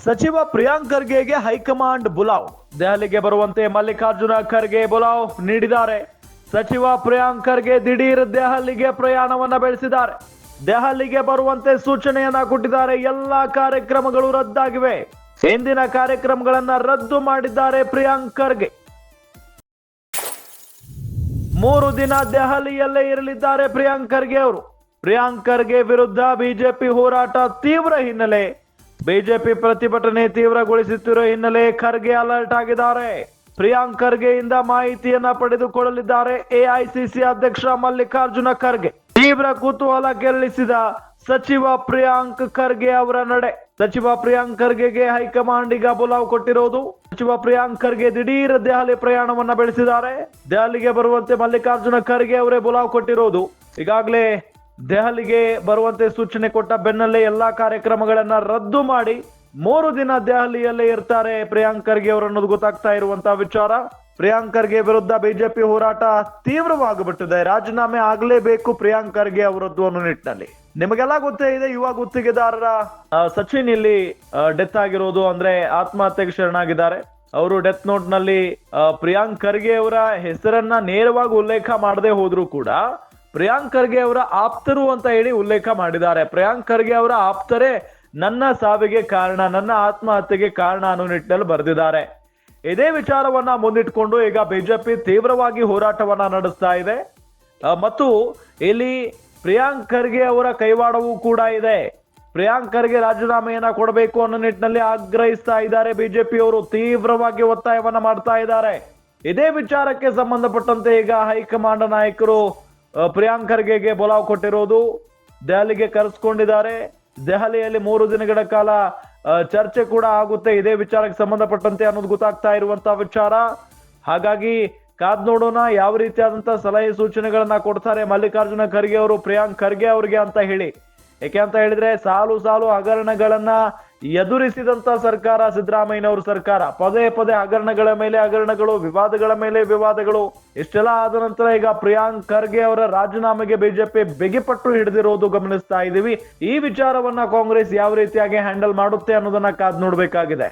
ಸಚಿವ ಪ್ರಿಯಾಂಕ್ ಖರ್ಗೆಗೆ ಹೈಕಮಾಂಡ್ ಬುಲಾವ್. ದೆಹಲಿಗೆ ಬರುವಂತೆ ಮಲ್ಲಿಕಾರ್ಜುನ ಖರ್ಗೆ ಬುಲಾವ್ ನೀಡಿದ್ದಾರೆ. ಸಚಿವ ಪ್ರಿಯಾಂಕ್ ಖರ್ಗೆ ದಿಢೀರ್ ದೆಹಲಿಗೆ ಪ್ರಯಾಣವನ್ನ ಬೆಳೆಸಿದ್ದಾರೆ. ದೆಹಲಿಗೆ ಬರುವಂತೆ ಸೂಚನೆಯನ್ನ ಕೊಟ್ಟಿದ್ದಾರೆ. ಎಲ್ಲಾ ಕಾರ್ಯಕ್ರಮಗಳು ರದ್ದಾಗಿವೆ. ಹಿಂದಿನ ಕಾರ್ಯಕ್ರಮಗಳನ್ನ ರದ್ದು ಮಾಡಿದ್ದಾರೆ ಪ್ರಿಯಾಂಕ್ ಖರ್ಗೆ. 3 ದಿನ ದೆಹಲಿಯಲ್ಲೇ ಇರಲಿದ್ದಾರೆ ಪ್ರಿಯಾಂಕ್ ಖರ್ಗೆ ಅವರು. ಪ್ರಿಯಾಂಕ್ ಖರ್ಗೆ ವಿರುದ್ಧ ಬಿಜೆಪಿ ಹೋರಾಟ ತೀವ್ರ ಹಿನ್ನೆಲೆ, ಬಿಜೆಪಿ ಪ್ರತಿಭಟನೆ ತೀವ್ರಗೊಳಿಸುತ್ತಿರುವ ಹಿನ್ನೆಲೆ ಖರ್ಗೆ ಅಲರ್ಟ್ ಆಗಿದ್ದಾರೆ. ಪ್ರಿಯಾಂಕ್ ಖರ್ಗೆಯಿಂದ ಮಾಹಿತಿಯನ್ನ ಪಡೆದುಕೊಳ್ಳಲಿದ್ದಾರೆ ಎಐಸಿಸಿ ಅಧ್ಯಕ್ಷ ಮಲ್ಲಿಕಾರ್ಜುನ ಖರ್ಗೆ. ತೀವ್ರ ಕುತೂಹಲ ಕೆರಳಿಸಿದ ಸಚಿವ ಪ್ರಿಯಾಂಕ್ ಖರ್ಗೆ ಅವರ ನಡೆ. ಸಚಿವ ಪ್ರಿಯಾಂಕ್ ಖರ್ಗೆಗೆ ಹೈಕಮಾಂಡ್ ಈಗ ಬುಲಾವ್ ಕೊಟ್ಟಿರೋದು. ಸಚಿವ ಪ್ರಿಯಾಂಕ್ ಖರ್ಗೆ ದಿಢೀರ್ ದೆಹಲಿ ಪ್ರಯಾಣವನ್ನ ಬೆಳೆಸಿದ್ದಾರೆ. ದೆಹಲಿಗೆ ಬರುವಂತೆ ಮಲ್ಲಿಕಾರ್ಜುನ ಖರ್ಗೆ ಅವರೇ ಬುಲಾವ್ ಕೊಟ್ಟಿರೋದು. ಈಗಾಗಲೇ ದೆಹಲಿಗೆ ಬರುವಂತೆ ಸೂಚನೆ ಕೊಟ್ಟ ಬೆನ್ನಲ್ಲೇ ಎಲ್ಲಾ ಕಾರ್ಯಕ್ರಮಗಳನ್ನ ರದ್ದು ಮಾಡಿ 3 ದಿನ ದೆಹಲಿಯಲ್ಲೇ ಇರ್ತಾರೆ ಪ್ರಿಯಾಂಕ್ ಖರ್ಗೆ ಅವರು ಅನ್ನೋದು ಗೊತ್ತಾಗ್ತಾ ಇರುವಂತಹ ವಿಚಾರ. ಪ್ರಿಯಾಂಕ್ ಖರ್ಗೆ ವಿರುದ್ಧ ಬಿಜೆಪಿ ಹೋರಾಟ ತೀವ್ರವಾಗಿಬಿಟ್ಟಿದೆ. ರಾಜೀನಾಮೆ ಆಗಲೇಬೇಕು ಪ್ರಿಯಾಂಕ್ ಖರ್ಗೆ ಅವರದ್ದು ಅನ್ನೋ ನಿಟ್ಟಿನಲ್ಲಿ. ನಿಮಗೆಲ್ಲ ಗೊತ್ತೇ ಇದೆ, ಯುವ ಗುತ್ತಿಗೆದಾರರ ಸಚಿನ್ ಇಲ್ಲಿ ಡೆತ್ ಆಗಿರೋದು, ಅಂದ್ರೆ ಆತ್ಮಹತ್ಯೆಗೆ ಶರಣಾಗಿದ್ದಾರೆ. ಅವರು ಡೆತ್ ನೋಟ್ ನಲ್ಲಿ ಪ್ರಿಯಾಂಕ್ ಖರ್ಗೆ ಅವರ ಹೆಸರನ್ನ ನೇರವಾಗಿ ಉಲ್ಲೇಖ ಮಾಡದೆ ಹೋದ್ರು ಕೂಡ ಪ್ರಿಯಾಂಕ್ ಖರ್ಗೆ ಅವರ ಆಪ್ತರು ಅಂತ ಹೇಳಿ ಉಲ್ಲೇಖ ಮಾಡಿದ್ದಾರೆ. ಪ್ರಿಯಾಂಕ್ ಖರ್ಗೆ ಅವರ ಆಪ್ತರೇ ನನ್ನ ಸಾವಿಗೆ ಕಾರಣ, ನನ್ನ ಆತ್ಮಹತ್ಯೆಗೆ ಕಾರಣ ಅನ್ನೋ ನಿಟ್ಟಿನಲ್ಲಿ ಬರೆದಿದ್ದಾರೆ. ಇದೇ ವಿಚಾರವನ್ನ ಮುಂದಿಟ್ಕೊಂಡು ಈಗ ಬಿಜೆಪಿ ತೀವ್ರವಾಗಿ ಹೋರಾಟವನ್ನ ನಡೆಸ್ತಾ ಇದೆ. ಮತ್ತು ಇಲ್ಲಿ ಪ್ರಿಯಾಂಕ್ ಖರ್ಗೆ ಅವರ ಕೈವಾಡವೂ ಕೂಡ ಇದೆ. ಪ್ರಿಯಾಂಕ್ ಖರ್ಗೆ ರಾಜೀನಾಮೆಯನ್ನ ಕೊಡಬೇಕು ಅನ್ನೋ ನಿಟ್ಟಿನಲ್ಲಿ ಆಗ್ರಹಿಸ್ತಾ ಇದ್ದಾರೆ. ಬಿಜೆಪಿಯವರು ತೀವ್ರವಾಗಿ ಒತ್ತಾಯವನ್ನ ಮಾಡ್ತಾ ಇದ್ದಾರೆ. ಇದೇ ವಿಚಾರಕ್ಕೆ ಸಂಬಂಧಪಟ್ಟಂತೆ ಈಗ ಹೈಕಮಾಂಡ್ ನಾಯಕರು ಪ್ರಿಯಾಂಕ್ ಖರ್ಗೆಗೆ ಬುಲಾವ್ ಕೊಟ್ಟಿರೋದು. ದೆಹಲಿಗೆ ಕರೆಸ್ಕೊಂಡಿದ್ದಾರೆ. ದೆಹಲಿಯಲ್ಲಿ 3 ದಿನಗಳ ಕಾಲ ಚರ್ಚೆ ಕೂಡ ಆಗುತ್ತೆ ಇದೇ ವಿಚಾರಕ್ಕೆ ಸಂಬಂಧಪಟ್ಟಂತೆ ಅನ್ನೋದು ಗೊತ್ತಾಗ್ತಾ ಇರುವಂತಹ ವಿಚಾರ. ಹಾಗಾಗಿ ಕಾದ್ ನೋಡೋಣ ಯಾವ ರೀತಿಯಾದಂತಹ ಸಲಹೆ ಸೂಚನೆಗಳನ್ನ ಕೊಡ್ತಾರೆ ಮಲ್ಲಿಕಾರ್ಜುನ ಖರ್ಗೆ ಅವರು ಪ್ರಿಯಾಂಕ್ ಖರ್ಗೆ ಅವರಿಗೆ ಅಂತ ಹೇಳಿ. ಯಾಕೆ ಅಂತ ಹೇಳಿದ್ರೆ ಸಾಲು ಹಗರಣಗಳನ್ನ ಎದುರಿಸಿದಂತ ಸರ್ಕಾರ ಸಿದ್ದರಾಮಯ್ಯನವರ ಸರ್ಕಾರ. ಪದೇ ಹಗರಣಗಳ ಮೇಲೆ ಹಗರಣಗಳು, ವಿವಾದಗಳ ಮೇಲೆ ವಿವಾದಗಳು. ಇಷ್ಟೆಲ್ಲ ಆದ ನಂತರ ಈಗ ಪ್ರಿಯಾಂಕ್ ಖರ್ಗೆ ಅವರ ರಾಜೀನಾಮೆಗೆ ಬಿಜೆಪಿ ಬಿಗಿಪಟ್ಟು ಹಿಡಿದಿರೋದು ಗಮನಿಸ್ತಾ ಇದೀವಿ. ಈ ವಿಚಾರವನ್ನ ಕಾಂಗ್ರೆಸ್ ಯಾವ ರೀತಿಯಾಗಿ ಹ್ಯಾಂಡಲ್ ಮಾಡುತ್ತೆ ಅನ್ನೋದನ್ನ ಕಾದ್ ನೋಡ್ಬೇಕಾಗಿದೆ.